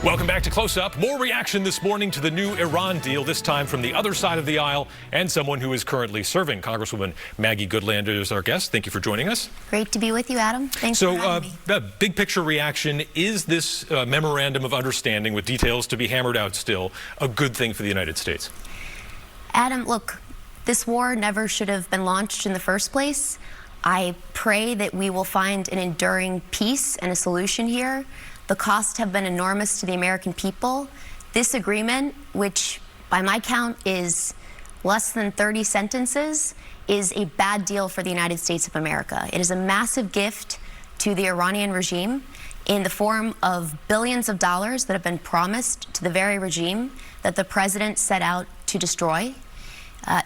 Welcome back to Close Up. More reaction this morning to the new Iran deal, this time from the other side of the aisle and someone who is currently serving. Congresswoman Maggie Goodlander is our guest. Thank you for joining us. Great to be with you, Adam. Thanks for having me. So, big picture reaction, is this memorandum of understanding with details to be hammered out still a good thing for the United States? Adam, look, this war never should have been launched in the first place. I pray that we will find an enduring peace and a solution here. The costs have been enormous to the American people. This agreement, which by my count is less than 30 sentences, is a bad deal for the United States of America. It is a massive gift to the Iranian regime in the form of billions of dollars that have been promised to the very regime that the president set out to destroy.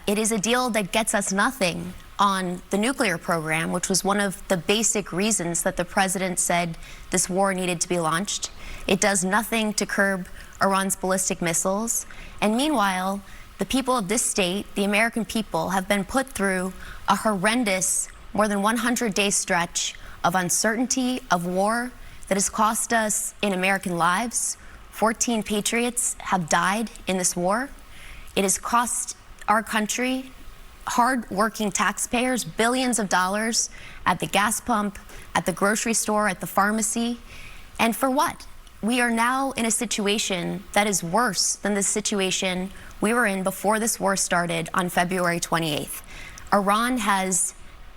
It is a deal that gets us nothing on the nuclear program, which was one of the basic reasons that the president said this war needed to be launched. It does nothing to curb Iran's ballistic missiles. And meanwhile, the people of this state, the American people, have been put through a horrendous, more than 100-day stretch of uncertainty, of war that has cost us in American lives. 14 patriots have died in this war. It has cost our country, hard-working taxpayers, billions of dollars at the gas pump, at the grocery store, at the pharmacy. And for what? We are now in a situation that is worse than the situation we were in before this war started on February 28th. Iran has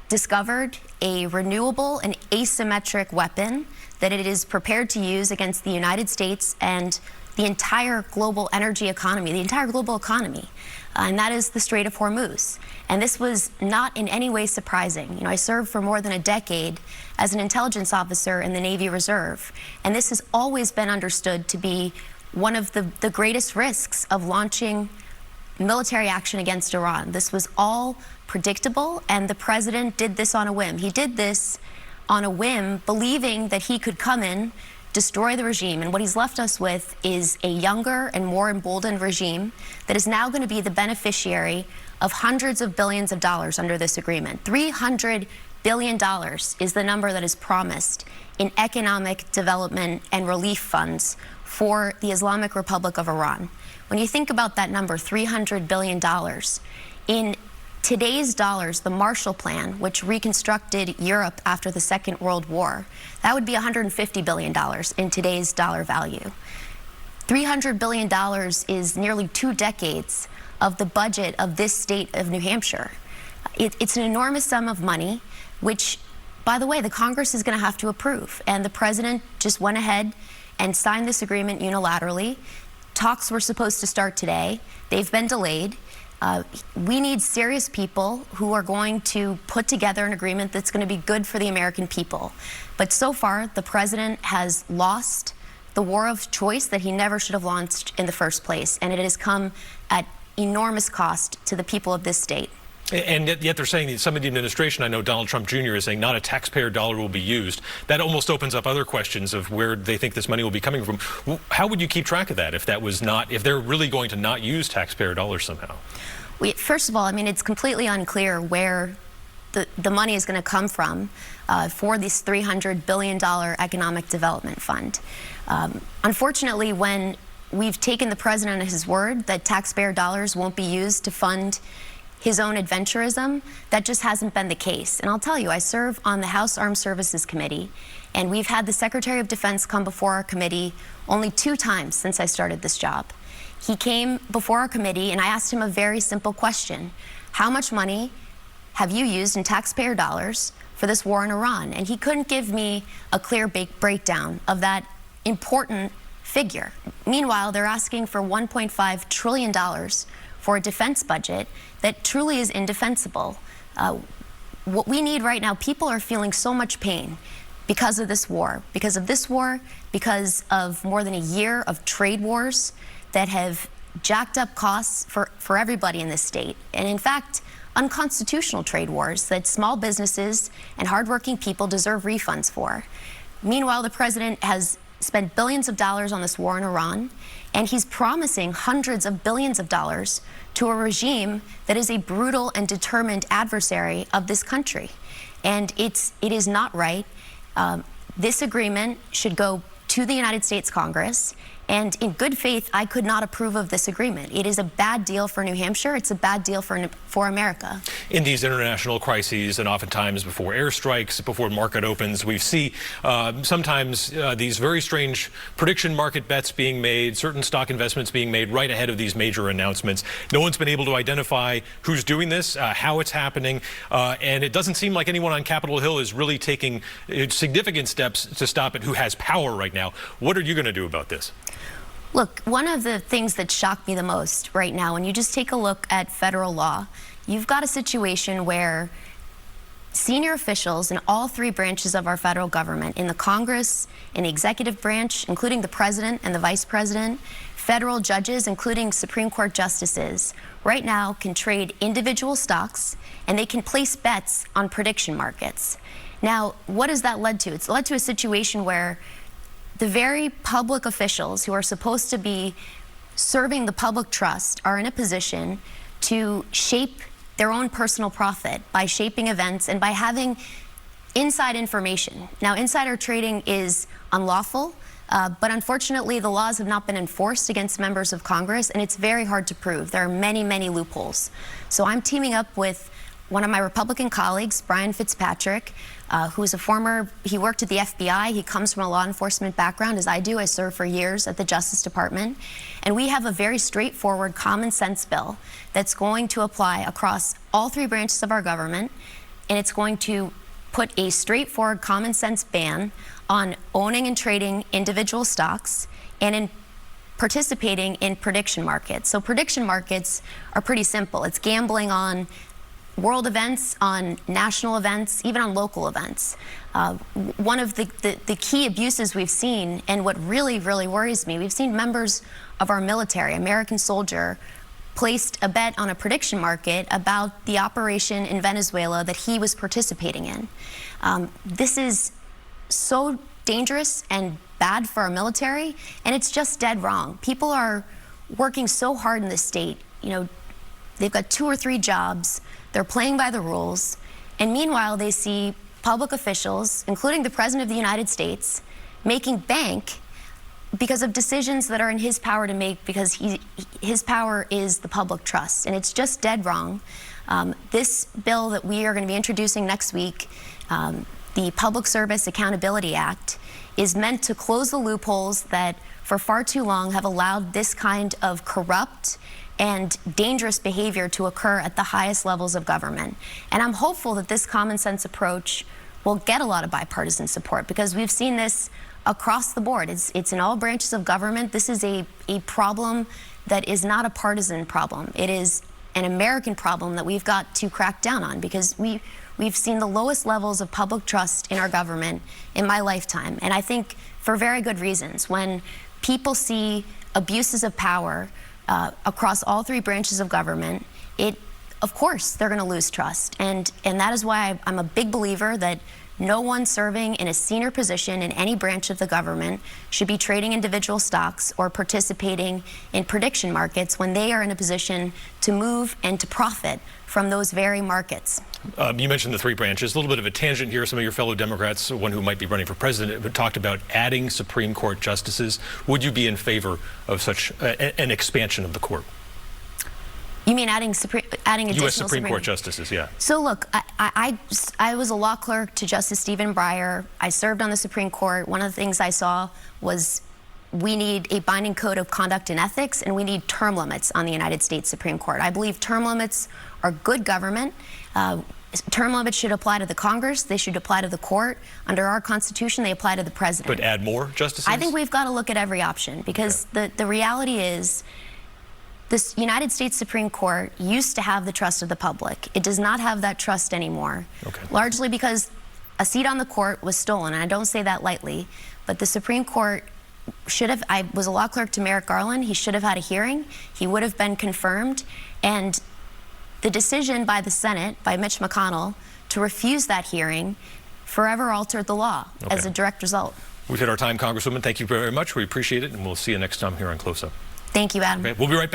discovered a renewable and asymmetric weapon that it is prepared to use against the United States and the entire global energy economy, the entire global economy, and that is the Strait of Hormuz. And this was not in any way surprising. You know, I served for more than a decade as an intelligence officer in the Navy Reserve, and this has always been understood to be one of the greatest risks of launching military action against Iran. This was all predictable, and the president did this on a whim. He did this on a whim, believing that he could come in, destroy the regime, and what he's left us with is a younger and more emboldened regime that is now going to be the beneficiary of hundreds of billions of dollars under this agreement. $300 billion is the number that is promised in economic development and relief funds for the Islamic Republic of Iran. When you think about that number, $300 billion, in today's dollars, the Marshall Plan, which reconstructed Europe after the Second World War, that would be $150 billion in today's dollar value. $300 billion is nearly 2 decades of the budget of this state of New Hampshire. It's an enormous sum of money, which, by the way, the Congress is going to have to approve. And the president just went ahead and signed this agreement unilaterally. Talks were supposed to start today. They've been delayed. We need serious people who are going to put together an agreement that's going to be good for the American people. But so far, the president has lost the war of choice that he never should have launched in the first place, and it has come at enormous cost to the people of this state. And yet they're saying that some of the administration, I know Donald Trump Jr. is saying not a taxpayer dollar will be used. That almost opens up other questions of where they think this money will be coming from. How would you keep track of that if that was not, if they're really going to not use taxpayer dollars somehow? First of all, I mean, it's completely unclear where the money is going to come from for this $300 billion economic development fund. Unfortunately, when we've taken the president at his word that taxpayer dollars won't be used to fund his own adventurism, that just hasn't been the case. And I'll tell you, I serve on the House Armed Services Committee, and we've had the Secretary of Defense come before our committee only 2 times since I started this job. He came before our committee, and I asked him a very simple question. How much money have you used in taxpayer dollars for this war in Iran? And he couldn't give me a clear breakdown of that important figure. Meanwhile, they're asking for $1.5 trillion for a defense budget that truly is indefensible. What we need right now, people are feeling so much pain because of this war, because of more than a year of trade wars that have jacked up costs for everybody in this state. And in fact, unconstitutional trade wars that small businesses and hardworking people deserve refunds for. Meanwhile, the president has spent billions of dollars on this war in Iran, and he's promising hundreds of billions of dollars to a regime that is a brutal and determined adversary of this country. And it is not right. This agreement should go to the United States Congress, And in good faith, I could not approve of this agreement. It is a bad deal for New Hampshire. It's a bad deal for America. In these international crises, and oftentimes before airstrikes, before market opens, we see sometimes these very strange prediction market bets being made, certain stock investments being made right ahead of these major announcements. No one's been able to identify who's doing this, how it's happening, and it doesn't seem like anyone on Capitol Hill is really taking significant steps to stop it, who has power right now. What are you going to do about this? Look, one of the things that shocked me the most right now, when you just take a look at federal law, you've got a situation where senior officials in all three branches of our federal government, in the Congress, in the executive branch, including the president and the vice president, federal judges, including Supreme Court justices, right now can trade individual stocks and they can place bets on prediction markets. Now, what has that led to? It's led to a situation where the very public officials who are supposed to be serving the public trust are in a position to shape their own personal profit by shaping events and by having inside information. Now, insider trading is unlawful, but unfortunately the laws have not been enforced against members of Congress, and it's very hard to prove. There are many, many loopholes. So I'm teaming up with one of my Republican colleagues, Brian Fitzpatrick, who's he worked at the FBI. He comes from a law enforcement background, as I do. I served for years at the Justice Department. And we have a very straightforward, common sense bill that's going to apply across all three branches of our government. And it's going to put a straightforward, common sense ban on owning and trading individual stocks and in participating in prediction markets. So prediction markets are pretty simple. It's gambling on world events, on national events, even on local events. One of the key abuses we've seen, and what really, really worries me, we've seen members of our military, American soldier, placed a bet on a prediction market about the operation in Venezuela that he was participating in. This is so dangerous and bad for our military, and it's just dead wrong. People are working so hard in this state. You know, they've got 2 or 3 jobs. They're playing by the rules, and meanwhile they see public officials, including the President of the United States, making bank because of decisions that are in his power to make, because his power is the public trust, and it's just dead wrong. This bill that we are going to be introducing next week, the Public Service Accountability Act, is meant to close the loopholes that for far too long have allowed this kind of corrupt and dangerous behavior to occur at the highest levels of government. And I'm hopeful that this common sense approach will get a lot of bipartisan support, because we've seen this across the board. It's in all branches of government. This is a problem that is not a partisan problem. It is an American problem that we've got to crack down on, because we've seen the lowest levels of public trust in our government in my lifetime. And I think for very good reasons. When people see abuses of power across all three branches of government, of course, they're going to lose trust. And that is why I'm a big believer that no one serving in a senior position in any branch of the government should be trading individual stocks or participating in prediction markets when they are in a position to move and to profit from those very markets. You mentioned the 3 branches. A little bit of a tangent here. Some of your fellow Democrats, one who might be running for president, talked about adding Supreme Court justices. Would you be in favor of such an expansion of the court? You mean adding additional U.S. Supreme Court justices, yeah. So look, I was a law clerk to Justice Stephen Breyer. I served on the Supreme Court. One of the things I saw was we need a binding code of conduct and ethics, and we need term limits on the United States Supreme Court. I believe term limits are good government. Term limits should apply to the Congress. They should apply to the court. Under our Constitution, they apply to the president. But add more justices? I think we've got to look at every option, because the reality is this United States Supreme Court used to have the trust of the public. It does not have that trust anymore, largely because a seat on the court was stolen, and I don't say that lightly, but the Supreme Court should have, I was a law clerk to Merrick Garland, he should have had a hearing, he would have been confirmed, and the decision by the Senate, by Mitch McConnell, to refuse that hearing forever altered the law as a direct result. We've hit our time, Congresswoman. Thank you very much. We appreciate it, and we'll see you next time here on Close Up. Thank you, Adam. We'll be right back.